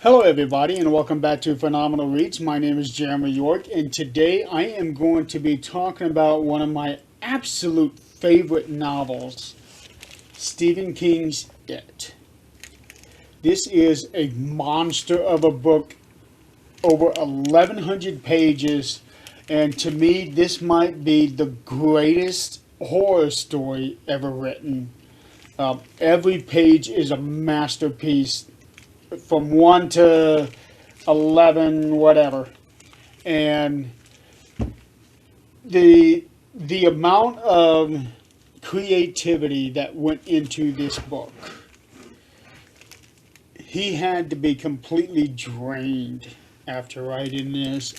Hello, everybody, and welcome back to Phenomenal Reads. My name is Jeremy York, and today I am going to be talking about one of my absolute favorite novels, Stephen King's It. This is a monster of a book, over 1,100 pages, and to me, this might be the greatest horror story ever written. Every page is a masterpiece from 1 to 11, whatever. And the amount of creativity that went into this book, he had to be completely drained after writing this.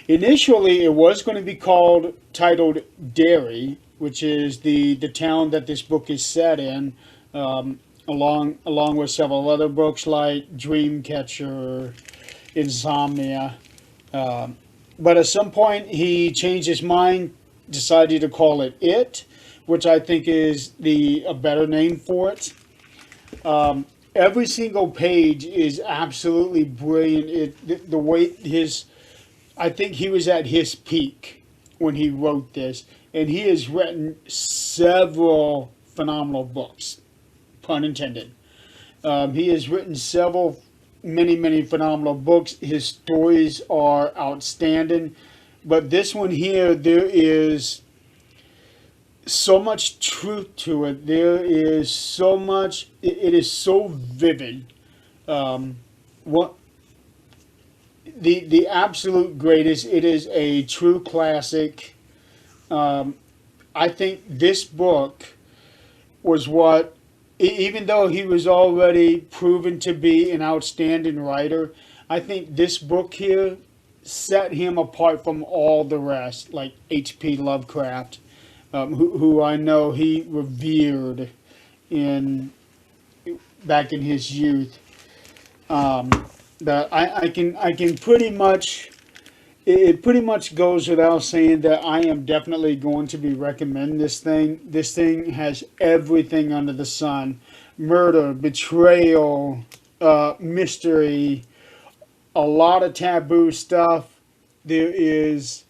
Initially, it was going to be titled Derry, which is the town that this book is set in. Along with several other books like Dreamcatcher, Insomnia. But at some point, he changed his mind, decided to call it It, which I think is a better name for it. Every single page is absolutely brilliant. The way I think he was at his peak when he wrote this, and he has written several phenomenal books. Pun intended. He has written many phenomenal books. His stories are outstanding. But this one here, there is so much truth to it. There is so much, it is so vivid. What the absolute greatest. It is a true classic. I think this book was what, even though he was already proven to be an outstanding writer, I think this book here set him apart from all the rest, like H.P. Lovecraft, who I know he revered back in his youth. That I can pretty much. It pretty much goes without saying that I am definitely going to be recommending this thing. This thing has everything under the sun: murder, betrayal, mystery, a lot of taboo stuff. There is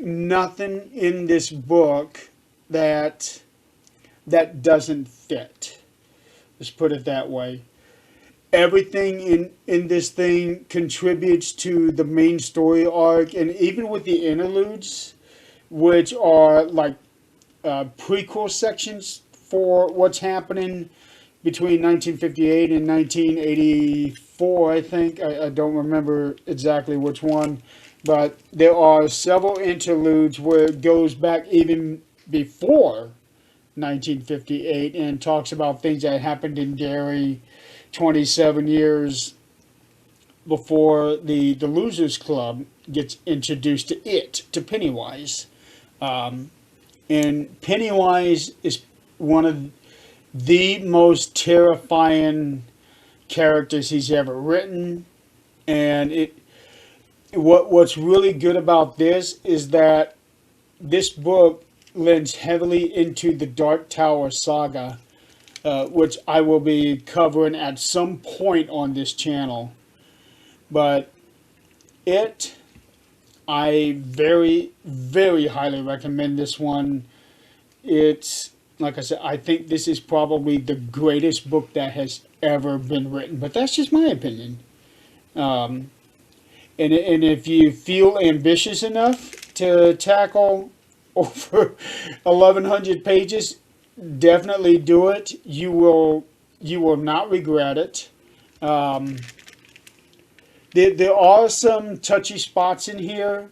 nothing in this book that doesn't fit. Let's put it that way. Everything in this thing contributes to the main story arc, and even with the interludes, which are like prequel sections for what's happening between 1958 and 1984, I think. I don't remember exactly which one, but there are several interludes where it goes back even before 1958 and talks about things that happened in Derry 27 years before the Losers Club gets introduced to Pennywise. And Pennywise is one of the most terrifying characters he's ever written. And what's really good about this is that this book lends heavily into the Dark Tower saga, which I will be covering at some point on this channel. But I very highly recommend this one. It's, like I said, I think this is probably the greatest book that has ever been written. But that's just my opinion. And if you feel ambitious enough to tackle over 1,100 pages, definitely do it. You will not regret it. There are some touchy spots in here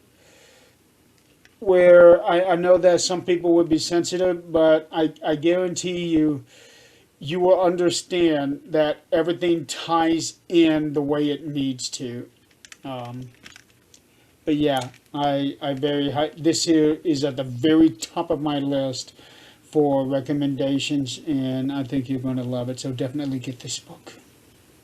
where I know that some people would be sensitive, but I guarantee you will understand that everything ties in the way it needs to. But yeah, this here is at the very top of my list for recommendations, and I think you're going to love it. So definitely get this book.